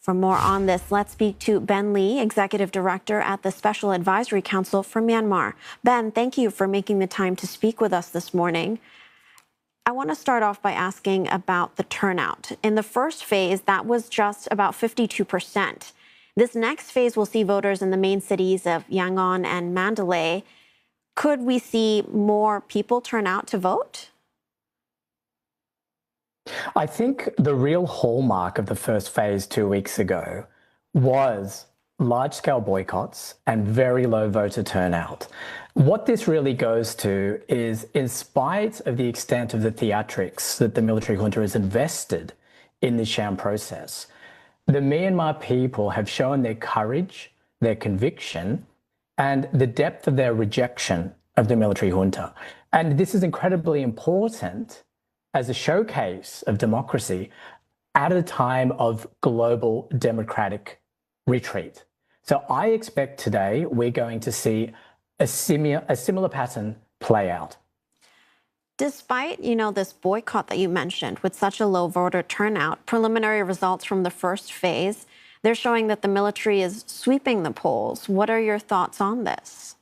For more on this, let's speak to Ben Lee, Executive Director at the Special Advisory Council for Myanmar. Ben, thank you for making the time to speak with us this morning. I want to start off by asking about the turnout. In the first phase, that was just about 52%. This next phase will see voters in the main cities of Yangon and Mandalay. Could we see more people turn out to vote? I think the real hallmark of the first phase 2 weeks ago was large-scale boycotts and very low voter turnout. What this really goes to is, in spite of the extent of the theatrics that the military junta has invested in the sham process, the Myanmar people have shown their courage, their conviction, and the depth of their rejection of the military junta. And this is incredibly important as a showcase of democracy at a time of global democratic retreat. So I expect today we're going to see a similar pattern play out. Despite, this boycott that you mentioned with such a low voter turnout, preliminary results from the first phase, they're showing that the military is sweeping the polls. What are your thoughts on this?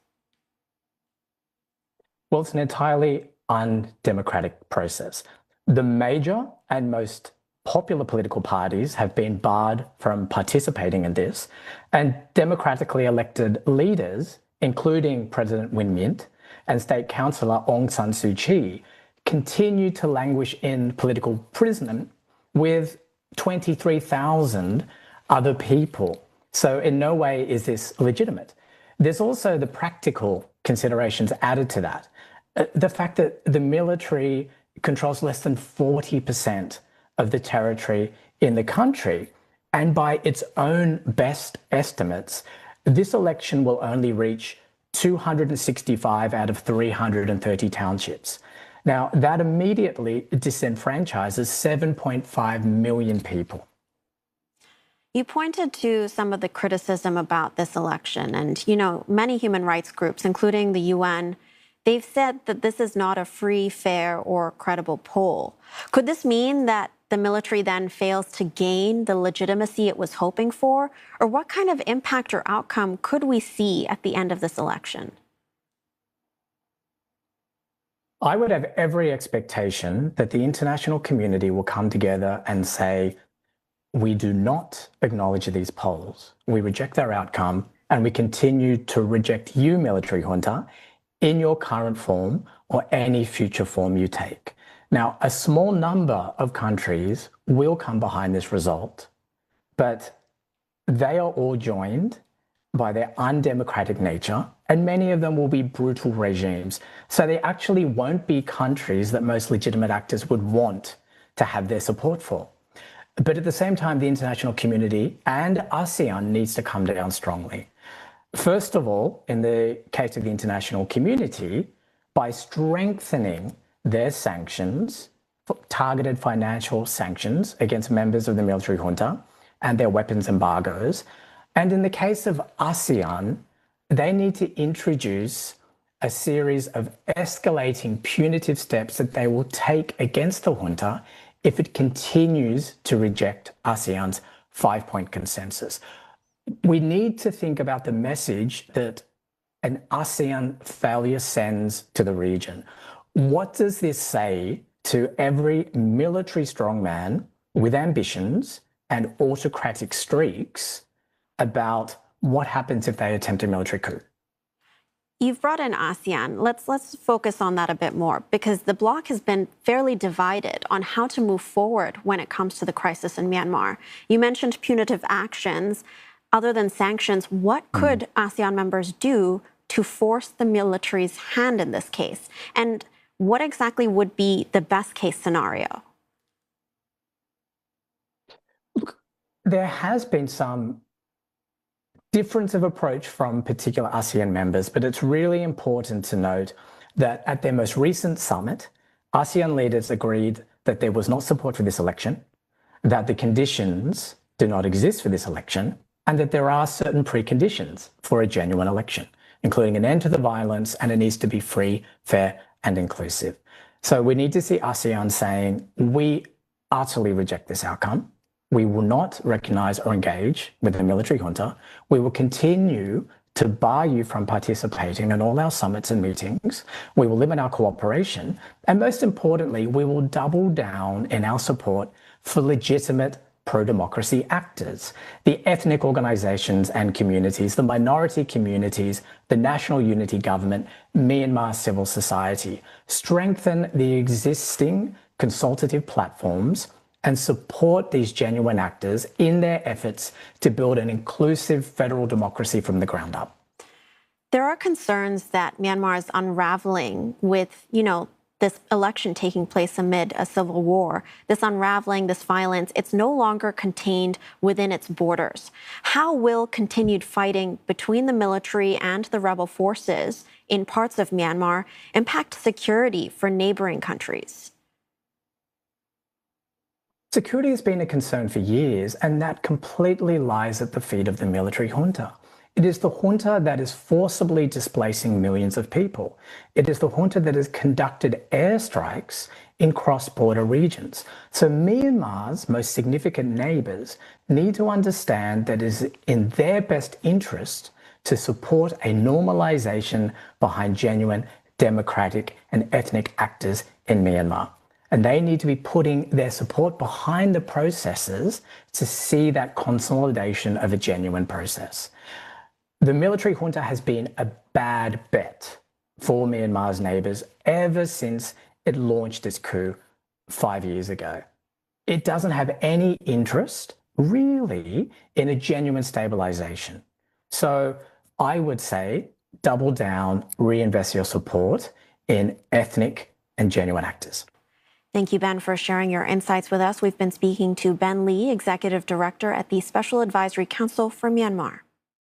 Well, it's an entirely undemocratic process. The major and most popular political parties have been barred from participating in this, and democratically elected leaders, including President Win Myint and State Councillor Aung San Suu Kyi, continue to languish in political prison with 23,000 other people. So in no way is this legitimate. There's also the practical considerations added to that. The fact that the military controls less than 40% of the territory in the country. And by its own best estimates, this election will only reach 265 out of 330 townships. Now, that immediately disenfranchises 7.5 million people. You pointed to some of the criticism about this election, and, many human rights groups, including the UN, they've said that this is not a free, fair, or credible poll. Could this mean that the military then fails to gain the legitimacy it was hoping for? Or what kind of impact or outcome could we see at the end of this election? I would have every expectation that the international community will come together and say, we do not acknowledge these polls. We reject their outcome, and we continue to reject you, military junta, in your current form or any future form you take. Now, a small number of countries will come behind this result, but they are all joined by their undemocratic nature, and many of them will be brutal regimes. So they actually won't be countries that most legitimate actors would want to have their support for. But at the same time, the international community and ASEAN needs to come down strongly. First of all, in the case of the international community, by strengthening their sanctions, targeted financial sanctions against members of the military junta and their weapons embargoes. And in the case of ASEAN, they need to introduce a series of escalating punitive steps that they will take against the junta if it continues to reject ASEAN's 5-point consensus. We need to think about the message that an ASEAN failure sends to the region. What does this say to every military strongman with ambitions and autocratic streaks about what happens if they attempt a military coup? You've brought in ASEAN. Let's focus on that a bit more, because the bloc has been fairly divided on how to move forward when it comes to the crisis in Myanmar. You mentioned punitive actions. Other than sanctions, what could ASEAN members do to force the military's hand in this case? And what exactly would be the best case scenario? Look, there has been some difference of approach from particular ASEAN members, but it's really important to note that at their most recent summit, ASEAN leaders agreed that there was not support for this election, that the conditions do not exist for this election, and that there are certain preconditions for a genuine election, including an end to the violence, and it needs to be free, fair, and inclusive. So we need to see ASEAN saying, we utterly reject this outcome. we will not recognize or engage with the military junta. We will continue to bar you from participating in all our summits and meetings. We will limit our cooperation. And most importantly, we will double down in our support for legitimate pro-democracy actors, the ethnic organizations and communities, the minority communities, the National Unity Government, Myanmar civil society. Strengthen the existing consultative platforms and support these genuine actors in their efforts to build an inclusive federal democracy from the ground up. There are concerns that Myanmar is unraveling with, this election taking place amid a civil war. This unraveling, this violence, it's no longer contained within its borders. How will continued fighting between the military and the rebel forces in parts of Myanmar impact security for neighboring countries? Security has been a concern for years, and that completely lies at the feet of the military junta. It is the junta that is forcibly displacing millions of people. It is the junta that has conducted airstrikes in cross-border regions. So Myanmar's most significant neighbours need to understand that it is in their best interest to support a normalisation behind genuine democratic and ethnic actors in Myanmar. And they need to be putting their support behind the processes to see that consolidation of a genuine process. The military junta has been a bad bet for Myanmar's neighbours ever since it launched its coup 5 years ago. It doesn't have any interest, really, in a genuine stabilisation. So I would say double down, reinvest your support in ethnic and genuine actors. Thank you, Ben, for sharing your insights with us. We've been speaking to Ben Lee, Executive Director at the Special Advisory Council for Myanmar.